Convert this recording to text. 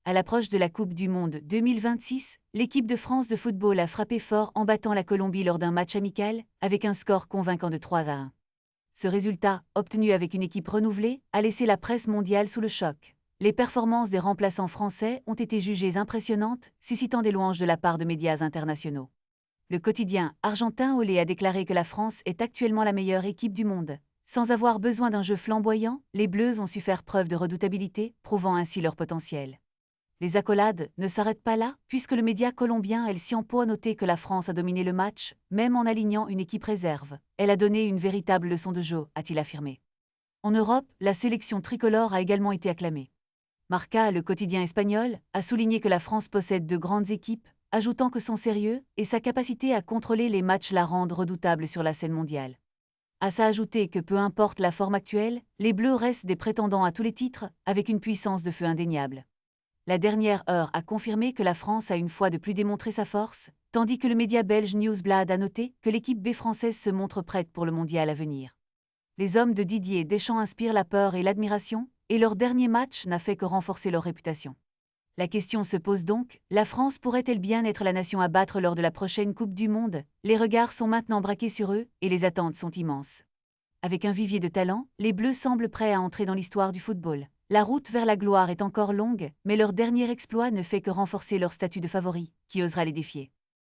À l'approche de la Coupe du Monde 2026, l'équipe de France de football a frappé fort en battant la Colombie lors d'un match amical, avec un score convaincant de 3-1. Ce résultat, obtenu avec une équipe renouvelée, a laissé la presse mondiale sous le choc. Les performances des remplaçants français ont été jugées impressionnantes, suscitant des louanges de la part de médias internationaux. Le quotidien argentin Olé a déclaré que la France est actuellement la meilleure équipe du monde. Sans avoir besoin d'un jeu flamboyant, les Bleus ont su faire preuve de redoutabilité, prouvant ainsi leur potentiel. Les accolades ne s'arrêtent pas là, puisque le média colombien El Tiempo a noté que la France a dominé le match, même en alignant une équipe réserve. Elle a donné une véritable leçon de jeu, a-t-il affirmé. En Europe, la sélection tricolore a également été acclamée. Marca, le quotidien espagnol, a souligné que la France possède de grandes équipes, ajoutant que son sérieux et sa capacité à contrôler les matchs la rendent redoutable sur la scène mondiale. À ça ajouter que peu importe la forme actuelle, les Bleus restent des prétendants à tous les titres, avec une puissance de feu indéniable. La dernière heure a confirmé que la France a une fois de plus démontré sa force, tandis que le média belge Newsblad a noté que l'équipe B française se montre prête pour le mondial à venir. Les hommes de Didier Deschamps inspirent la peur et l'admiration, et leur dernier match n'a fait que renforcer leur réputation. La question se pose donc, la France pourrait-elle bien être la nation à battre lors de la prochaine Coupe du Monde? Les regards sont maintenant braqués sur eux, et les attentes sont immenses. Avec un vivier de talent, les Bleus semblent prêts à entrer dans l'histoire du football. La route vers la gloire est encore longue, mais leur dernier exploit ne fait que renforcer leur statut de favori. Qui osera les défier?